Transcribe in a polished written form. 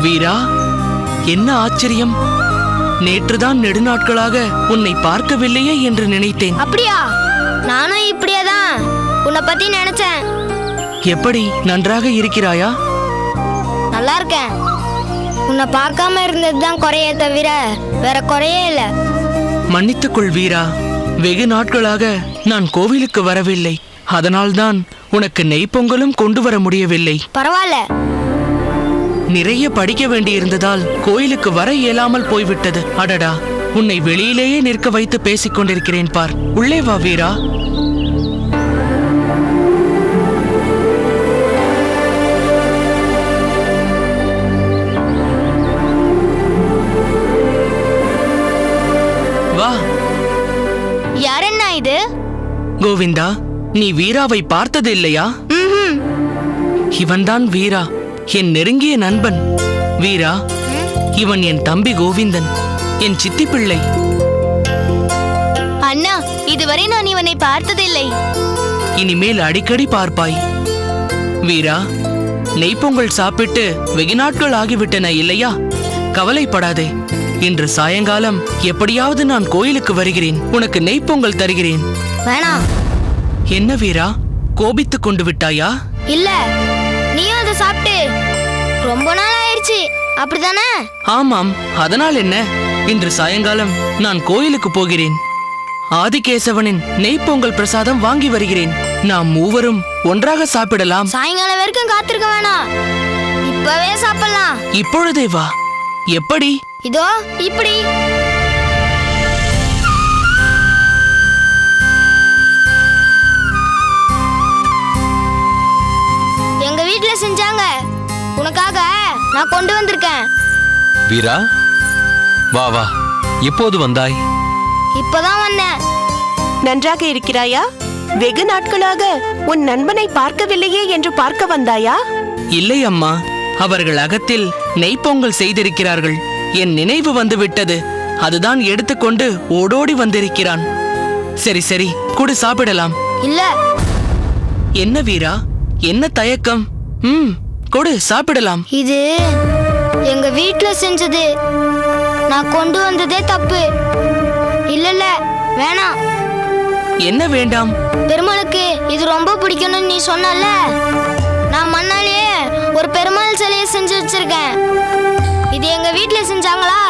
வீரா, என்ன ஆச்சரியம்! நேற்றுதான் நெடுநாட்களாக உன்னை பார்க்கவில்லையே என்று நினைத்தேன். அப்படியா? நானும் இப்படியேதான் உன்னை பத்தி நினைச்சேன். எப்படி, நன்றாக இருக்கிறாயா? நல்லா இருக்கேன். உன்னை பார்க்காம இருந்ததுதான் குறையே தவிர வேற குறையே இல்ல. மன்னித்துக்கொள் வீரா, வெகு நாட்களாக நான் கோவிலுக்கு வரவில்லை. அதனால்தான் உனக்கு நெய்ப்பொங்கலும் கொண்டு வர முடியவில்லை. பரவாயில்ல. நிறைய படிக்க வேண்டியிருந்ததால் கோயிலுக்கு வர இயலாமல் போய்விட்டது. அடடா, உன்னை வெளியிலேயே நிற்க வைத்து பேசிக் கொண்டிருக்கிறேன் பார். உள்ளே வா வீரா. வா. யாரென்ன இது? கோவிந்தா, நீ வீராவை பார்த்தது இல்லையா? இவன்தான் வீரா, என் நெருங்கிய நண்பன். வீரா, இவன் என் தம்பி கோவிந்தன், என் சித்தி பிள்ளை. அண்ணா, இதுவரை நான் இவனை பார்த்ததில்லை. இனிமேல் அடிக்கடி பார்ப்பாய். வீரா, நெய்ப்பொங்கல் சாப்பிட்டு வெகு நாட்கள் ஆகிவிட்டன இல்லையா? கவலைப்படாதே. இன்று சாயங்காலம் எப்படியாவது நான் கோயிலுக்கு வருகிறேன். உனக்கு நெய்ப்பொங்கல் தருகிறேன். வேணாம். என்ன வீரா, கோபித்துக் கொண்டு விட்டாயா? இல்ல, நீயும் அதை சாப்பிட்டு ரொம்ப நாள் ஆயிடுச்சு, அப்படிதானே? ஆமாம். அதனால் என்ன? இன்று சாயங்காலம் நான் கோயிலுக்கு போகிறேன். ஆதிகேசவனின் நெய்ப்பொங்கல் பிரசாதம் வாங்கி வருகிறேன். நாம் மூவரும் ஒன்றாக சாப்பிடலாம். சாயங்காலம் வரைக்கும் காத்திருக்க வேணாம், இப்பவே சாப்பிடலாம். இப்பொழுதே வா. எப்படி? இதோ இப்படி. எங்க வீட்ல செஞ்சாங்க, உனக்காக நான் கொண்டு வந்திருக்கேன். வீரா, வா வா. எப்போது வந்தாய்? இப்பதான் வந்தேன். நன்றாக இருக்கிறாயா? வெகு நாட்களாக உன் நண்பனை பார்க்கவில்லையே என்று பார்க்க வந்தாயா? இல்லை அம்மா, அவர்கள் அகத்தில் நெய்ப்பொங்கல் செய்திருக்கிறார்கள். என் நினைவு வந்து விட்டது. அதுதான் எடுத்துக்கொண்டு ஓடோடி வந்திருக்கிறான். சரி சரி, குடு, சாப்பிடலாம். இல்ல. என்ன வீரா, என்ன தயக்கம்? கொடு, சாப்பிடலாம். இது எங்க வீட்ல செஞ்சது, நான் கொண்டு வந்ததே தப்பு. இல்ல இல்ல, வேணாம். என்ன வேண்டாம்? பெருமாளுக்கு இது ரொம்ப பிடிக்கும்னு நீ சொன்னல, நான் மண்ணாலேயே ஒரு பெருமாள் சிலையை செஞ்சு வச்சிருக்கேன். இது எங்க வீட்ல செஞ்சாங்களா,